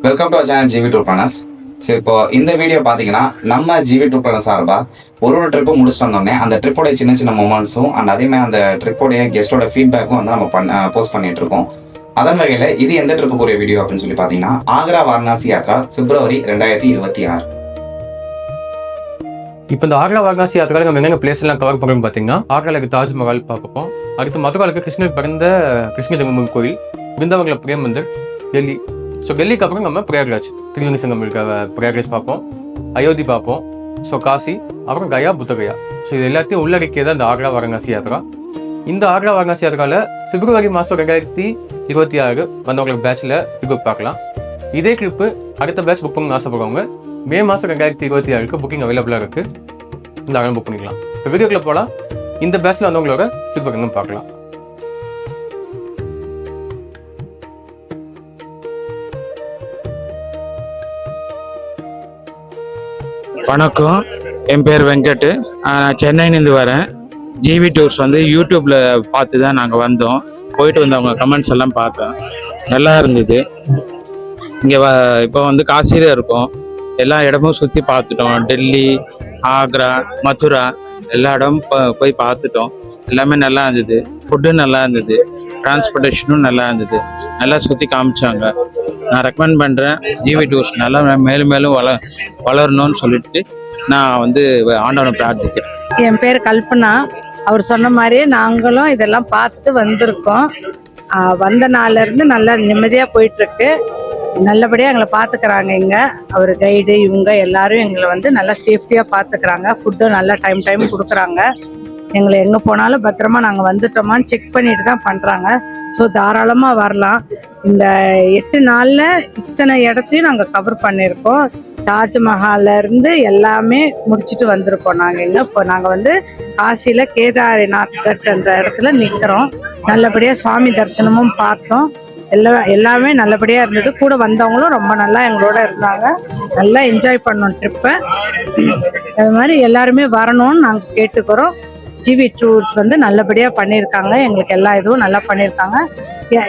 Welcome to channel GV tour planners. So இப்போ இந்த video பார்த்தீங்கன்னா நம்ம ஜிவி டூர் பிளானர்ஸ் சார்பாக ஒரு ட்ரிப்பு முடிச்சுட்டு வந்தோடனே அந்த ட்ரிப்போடைய சின்ன சின்ன மூமெண்ட்ஸும் அண்ட் அதேமாதிரி அந்த ட்ரிப்போடைய கெஸ்ட்டோட ஃபீட்பேக்கும் வந்து நம்ம போஸ்ட் பண்ணிட்டு இருக்கோம். அதன் வகையில் இது எந்த ட்ரிப்புக்குரிய வீடியோ அப்படின்னு சொல்லி பார்த்தீங்கன்னா ஆக்ரா வாரணாசி யாத்ரா பிப்ரவரி 2026. இப்போ இந்த ஆக்ரா வாரணாசி யாத்திரை நம்ம எங்க பிளேஸ் எல்லாம் கவர் பண்ணுறோம்னு பார்த்தீங்கன்னா ஆக்ராவுக்கு தாஜ்மஹால் பார்ப்போம். அடுத்து மதுராவுக்கு கிருஷ்ணர் பிறந்த கிருஷ்ண ஜென்மபூமி கோயில், பிருந்தாவனில் பிரேம் மந்திர், டெல்லி. ஸோ டெல்லிக்கு அப்புறம் நம்ம பிரயாக்ராஜ் திருவங்க சங்கம் இருக்க பிரயாக்ராஜ் பார்ப்போம், அயோத்தி பார்ப்போம், ஸோ காசி, அப்புறம் கயா, புத்தகயா. ஸோ இது எல்லாத்தையும் உள்ளடக்கியது இந்த ஆக்ரா வாரணாசி யாத்திரா. இந்த ஆக்ரா வாரணாசி யாத்திராவில் பிப்ரவரி மாதம் 2026 வந்தவங்களுக்கு பேட்சில் பிக்கப் பார்க்கலாம். இதே ட்ரிப்பு அடுத்த பேட்ச் புக் பண்ண ஆசைப்படுறவங்க மே மாதம் 2026 புக்கிங் அவைலபிளாக இருக்குது. இந்த ஆகலாம் புக் பண்ணிக்கலாம். இப்போ வீடியோக்குள்ளே போகலாம். இந்த பேட்சில் வந்தவங்களோட ஃபீட்பேக் பார்க்கலாம். வணக்கம், என் பேர் வெங்கட். நான் சென்னையிலேருந்து வரேன். ஜிவி டூர்ஸ் வந்து யூடியூப்பில் பார்த்து தான் நாங்கள் வந்தோம். போயிட்டு வந்தவங்க கமெண்ட்ஸ் எல்லாம் பார்த்தோம், நல்லா இருந்தது. இங்கே இப்போ வந்து காசியில் இருக்கோம். எல்லா இடமும் சுற்றி பார்த்துட்டோம். டெல்லி, ஆக்ரா, மதுரா எல்லா இடமும் போய் பார்த்துட்டோம். எல்லாமே நல்லா இருந்தது. ஃபுட்டு நல்லா இருந்தது, டிரான்ஸ்போர்ட்டேஷனும் நல்லா இருந்தது. நல்லா சுற்றி காமிச்சாங்க. நான் ரெக்கமெண்ட் பண்ணுறேன் ஜிவி டூர்ஸ். நல்லா மேலும் மேலும் வளரணும்னு சொல்லிட்டு நான் வந்து ஆண்டவனை பிரார்த்திக்கிறேன். என் பேர் கல்பனா. அவர் சொன்ன மாதிரியே நாங்களும் இதெல்லாம் பார்த்து வந்திருக்கோம். வந்த நாள்லேருந்து நல்லா நிம்மதியாக போயிட்டுருக்கு. நல்லபடியாக எங்களை பார்த்துக்கிறாங்க. இங்கே அவர் கைடு இவங்க எல்லாரும் எங்களை வந்து நல்லா சேஃப்டியாக பார்த்துக்கிறாங்க. ஃபுட்டும் நல்லா டைம் கொடுக்குறாங்க. எங்களை எங்கே போனாலும் பத்திரமா நாங்கள் வந்துட்டோமான்னு செக் பண்ணிட்டு தான் பண்ணுறாங்க. ஸோ தாராளமாக வரலாம். இந்த 8 நாளில் இத்தனை இடத்தையும் நாங்கள் கவர் பண்ணியிருக்கோம். தாஜ்மஹால்லேருந்து எல்லாமே முடிச்சுட்டு வந்திருக்கோம். நாங்கள் வந்து காசியில் கேதாரிநாத்ன்ற இடத்துல நிற்கிறோம். நல்லபடியாக சுவாமி தரிசனமும் பார்த்தோம். எல்லாமே நல்லபடியாக இருந்தது. கூட வந்தவங்களும் ரொம்ப நல்லா எங்களோட இருந்தாங்க. நல்லா என்ஜாய் பண்ணோம் ட்ரிப்பை. அது மாதிரி எல்லாருமே வரணும்னு நாங்கள் கேட்டுக்கிறோம். ஜிவி டூர்ஸ் வந்து நல்லபடியாக பண்ணியிருக்காங்க. எங்களுக்கு எல்லா இதுவும் நல்லா பண்ணியிருக்காங்க.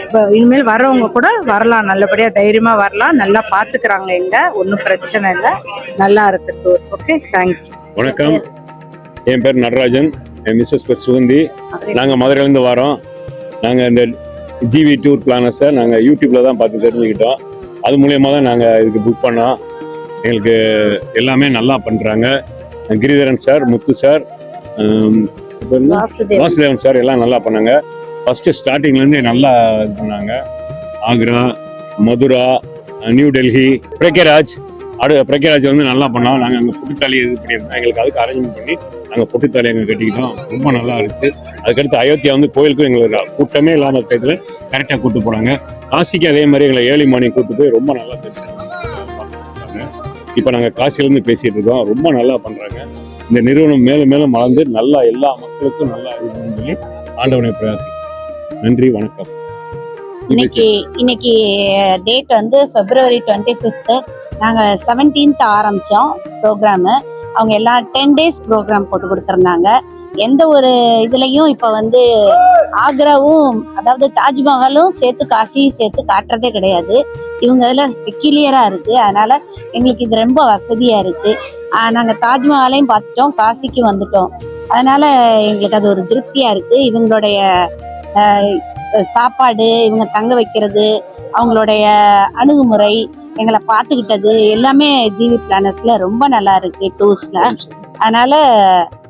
இப்போ இனிமேல் வரவங்க கூட வரலாம், நல்லபடியாக தைரியமாக வரலாம். நல்லா பார்த்துக்கிறாங்க. இங்கே ஒன்றும் பிரச்சனை இல்லை, நல்லா இருக்கு டூர். Okay, thank you. வணக்கம், என் பேர் நடராஜன், என் மிஸ்ஸஸ் பேர் சுகந்தி. நாங்கள் மதுரையிலேருந்து வரோம். நாங்கள் இந்த ஜிவி டூர் பிளானர்ஸை நாங்கள் யூடியூப்பில் தான் பார்த்து தெரிஞ்சுக்கிட்டோம். அது மூலியமாக தான் நாங்கள் இதுக்கு புக் பண்ணோம். எங்களுக்கு எல்லாமே நல்லா பண்ணுறாங்க. கிரிதரன் சார், முத்து சார், வாசுதேவன் சார் எல்லாம் நல்லா பண்ணாங்க. ஃபர்ஸ்ட் ஸ்டார்டிங்லேருந்து நல்லா இது பண்ணாங்க. ஆக்ரா, மதுரா, நியூ டெல்லி, பிரக்யராஜ் வந்து நல்லா பண்ணோம். நாங்கள் அங்கே பொட்டுத்தாலி இது பண்ணியிருந்தோம். எங்களுக்கு அதுக்கு அரேஞ்ச்மெண்ட் பண்ணி நாங்கள் பொட்டுத்தாலி அங்கே கட்டிக்கிட்டோம். ரொம்ப நல்லா இருந்துச்சு. அதுக்கடுத்து அயோத்தியா வந்து கோயிலுக்கும் எங்களுக்கு கூட்டமே இல்லாமல் டயத்தில் கரெக்டாக கூப்பிட்டு போனாங்க. காசிக்கு அதே மாதிரி எங்களை ஏர்லி மார்னிங் கூப்பிட்டு போய் ரொம்ப நல்லா பேசுகிறாங்க. இப்போ நாங்கள் காசிலேருந்து பேசிகிட்டு இருக்கோம். ரொம்ப நல்லா பண்ணுறாங்க. இந்த நிறுவனம் மேலும் மேலும் வளர்ந்து நல்லா எல்லா மக்களுக்கும் நல்லா இருக்குன்னு சொல்லி ஆண்டவனை பிரார்த்தி. நன்றி, வணக்கம். இன்னைக்கு டேட் வந்து February 25. நாங்கள் 17th ஆரம்பித்தோம் ப்ரோக்ராமு. அவங்க எல்லாம் 10 days ப்ரோக்ராம் போட்டு கொடுத்துருந்தாங்க. எந்த ஒரு இதுலையும் இப்போ வந்து ஆக்ராவும் அதாவது தாஜ்மஹாலும் சேர்த்து காசியும் சேர்த்து காட்டுறதே கிடையாது. இவங்க இதில் பெக்யூலியராக இருக்குது. அதனால் எங்களுக்கு இது ரொம்ப வசதியாக இருக்குது. நாங்கள் தாஜ்மஹாலையும் பார்த்துட்டோம், காசிக்கு வந்துட்டோம். அதனால் எங்களுக்கு அது ஒரு திருப்தியாக இருக்குது. இவங்களுடைய சாப்பாடு, இவங்க தங்க வைக்கிறது, அவங்களுடைய அணுகுமுறை, எங்களை பார்த்துக்கிட்டது எல்லாமே ஜிவி பிளானர்ஸில் ரொம்ப நல்லா இருக்குது டூர்ஸில். அதனால்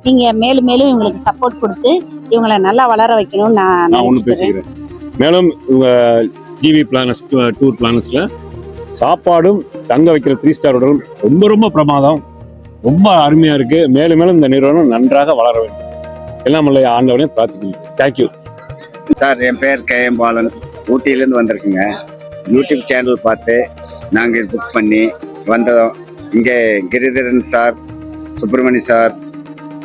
நீங்கள் மேலும் மேலும் இவங்களுக்கு சப்போர்ட் கொடுத்து இவங்களை நல்லா வளர வைக்கணும்னு நான் நினைச்சுக்கிறேன். மேலும் இவங்க ஜிவி பிளானர்ஸ் டூர் பிளானர்ஸில் சாப்பாடும் தங்க வைக்கிற 3 ஸ்டார் ஹோட்டலும் ரொம்ப ரொம்ப பிரமாதம், ரொம்ப அருமையாக இருக்குது. மேலும் மேலும் இந்த நிறுவனம் நன்றாக வளர வேண்டும். எல்லாம் இல்லை ஆண்டவனையும் பிரார்த்திக்கிறேன். Thank you sir. என் பேர் KM பாலன், ஊட்டியிலேருந்து வந்திருக்குங்க. யூடியூப் சேனல் பார்த்து நாங்கள் புக் பண்ணி வந்தோம். இங்கே கிரிதரன் சார், சுப்பிரமணி சார்,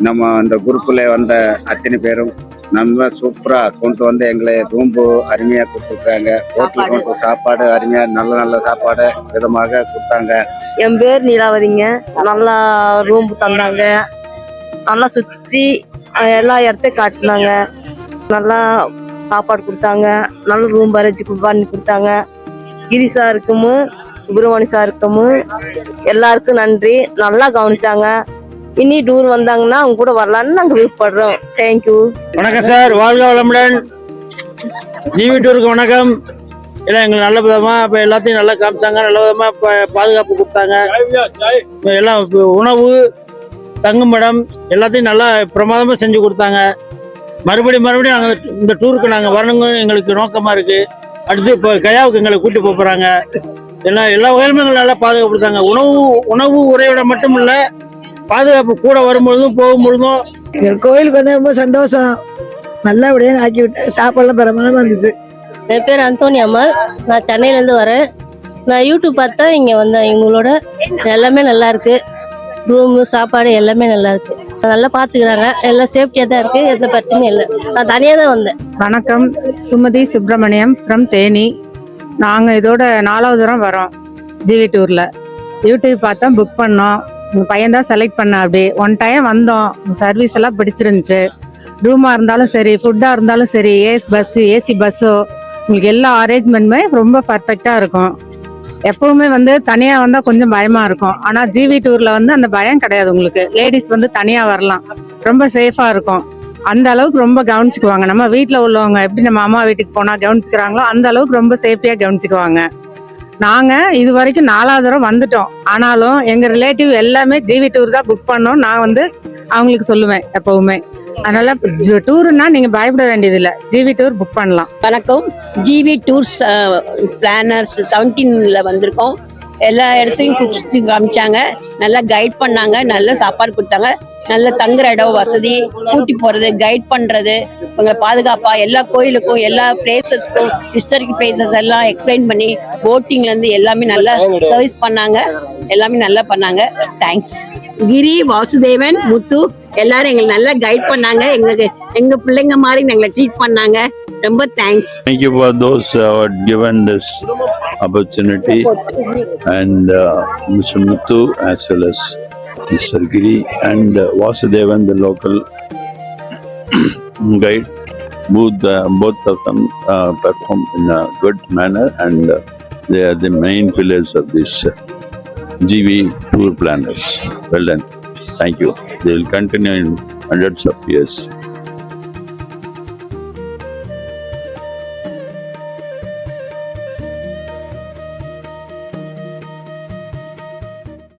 நம்ம அந்த குரூப்பில் வந்த அத்தனை பேரும் நம்ம சூப்பராக கொண்டு வந்து எங்களை ரூம்பு அருமையாக கொடுத்துருக்காங்க. ஹோட்டல் கொண்டு சாப்பாடு அருமையாக நல்ல சாப்பாடு விதமாக கொடுத்தாங்க. என் பேர் நீலாவதிங்க. நல்லா ரூம் தந்தாங்க. நல்லா சுற்றி எல்லா இடத்தையும் காட்டினாங்க. நல்லா சாப்பாடு கொடுத்தாங்க. நல்ல ரூம் அரேஞ்ச் பண்ணி கொடுத்தாங்க. கிரி சாருக்கும் சுப்பிரமணி சாருக்கும் எல்லாருக்கும் நன்றி. நல்லா கவனிச்சாங்க. இனி டூர் வந்தாங்கன்னா அவங்க கூட வரலான்னு நாங்கள் விருப்பப்படுறோம். தேங்க்யூ. வணக்கம் சார், வாழ்க வளமுடன். ஜிவி டூருக்கு வணக்கம். எல்லாம் எங்களுக்கு நல்ல விதமாக இப்போ எல்லாத்தையும் நல்லா காமிச்சாங்க, நல்ல விதமாக இப்போ பாதுகாப்பு கொடுத்தாங்க. எல்லாம் உணவு, தங்குமிடம் எல்லாத்தையும் நல்லா பிரமாதமாக செஞ்சு கொடுத்தாங்க. மறுபடியும் நாங்கள் இந்த டூருக்கு நாங்கள் வரணுங்க எங்களுக்கு நோக்கமாக இருக்குது. அடுத்து இப்போ கயாவுக்கு எங்களை கூட்டி போகிறாங்க. எல்லா வகையிலுமே எங்களை நல்லா பாதுகாப்பு கொடுத்தாங்க. உணவு உறைவிட மட்டும் இல்லை, பாதுகாப்பு கூட வரும்பொழுதும் போகும்பொழுதும். எங்கள் கோயிலுக்கு வந்து ரொம்ப சந்தோஷம். நல்லபடியாக ஆக்கி விட்டேன். சாப்பாடுலாம் பிரமாதமாக இருந்துச்சு. என் பேர் அந்தோனி அம்மாள். நான் சென்னையிலேருந்து வரேன். நான் யூடியூப் பார்த்தா இங்கே வந்தேன். இவங்களோட எல்லாமே நல்லா இருக்கு. ரூமு, சாப்பாடு எல்லாமே நல்லா இருக்கு. நல்லா பார்த்துக்கிறாங்க. எல்லாம் சேஃப்டியாக தான் இருக்கு. எந்த பிரச்சனையும் இல்லை. நான் தனியாக தான் வந்தேன். வணக்கம், சுமதி சுப்பிரமணியம் ஃப்ரம் தேனி. நாங்கள் இதோட 4வது தூரம் வரோம் ஜிவி டூரில். யூடியூப் பார்த்தா புக் பண்ணோம். உங்கள் பையன் தான் செலக்ட் பண்ண. அப்படி ஒன் டைம் வந்தோம். சர்வீஸ் எல்லாம் பிடிச்சிருந்துச்சு. ரூமாக இருந்தாலும் சரி, ஃபுட்டாக இருந்தாலும் சரி, ஏசி பஸ்ஸோ உங்களுக்கு எல்லா அரேஞ்ச்மெண்ட்டுமே ரொம்ப பர்ஃபெக்டாக இருக்கும். எப்பவுமே வந்து தனியாக வந்தால் கொஞ்சம் பயமாக இருக்கும். ஆனால் ஜிவி டூரில் வந்து அந்த பயம் கிடையாது. உங்களுக்கு லேடிஸ் வந்து தனியாக வரலாம். ரொம்ப சேஃபாக இருக்கும். அந்த அளவுக்கு ரொம்ப கவனிச்சுக்குவாங்க. நம்ம வீட்டில் உள்ளவங்க எப்படி நம்ம அம்மா வீட்டுக்கு போனால் கவனிச்சுக்கிறாங்களோ அந்த அளவுக்கு ரொம்ப சேஃப்டியாக கவனிச்சுக்குவாங்க. நாங்கள் இது வரைக்கும் 4வது தடவை வந்துட்டோம். ஆனாலும் எங்கள் ரிலேட்டிவ் எல்லாமே ஜிவி டூர் தான் புக் பண்ணோம். நான் வந்து அவங்களுக்கு சொல்லுவேன் எப்பவுமே. அதனால டூருன்னா நீங்கள் பயப்பட வேண்டியதில்லை, ஜிவி டூர் புக் பண்ணலாம். வணக்கம், ஜிவி டூர்ஸ் பிளானர்ஸ் 17ல் வந்திருக்கோம். எல்லா இடத்தையும் சுற்றி காமிச்சாங்க, நல்லா கைட் பண்ணாங்க, நல்ல சாப்பாடு கொடுத்தாங்க, நல்ல தங்குற இடம் வசதி, கூட்டி போகிறது, கைட் பண்ணுறது, உங்களை பாதுகாப்பாக எல்லா கோயிலுக்கும் எல்லா பிளேசஸ்க்கும் ஹிஸ்டாரிக் பிளேசஸ் எல்லாம் எக்ஸ்பிளைன் பண்ணி போட்டிங்லேருந்து எல்லாமே நல்லா சர்வீஸ் பண்ணாங்க. எல்லாமே நல்லா பண்ணாங்க. தேங்க்ஸ். கிரி, வாசுதேவன், முத்து எல்லாரும் எங்களுக்கு நல்லா கைட் பண்ணாங்க. எங்க பிள்ளைங்க மாதிரி எங்களை ட்ரீட் பண்ணாங்க. ரொம்ப thanks. Thank you for those who have given this opportunity, and Mr. Muthu as well as Mr. Giri and Vasudevan, the local guide. Both of them perform in a good manner, and they are the main pillars of this GV tour planners. Well done. Thank you. They will continue in hundreds of years.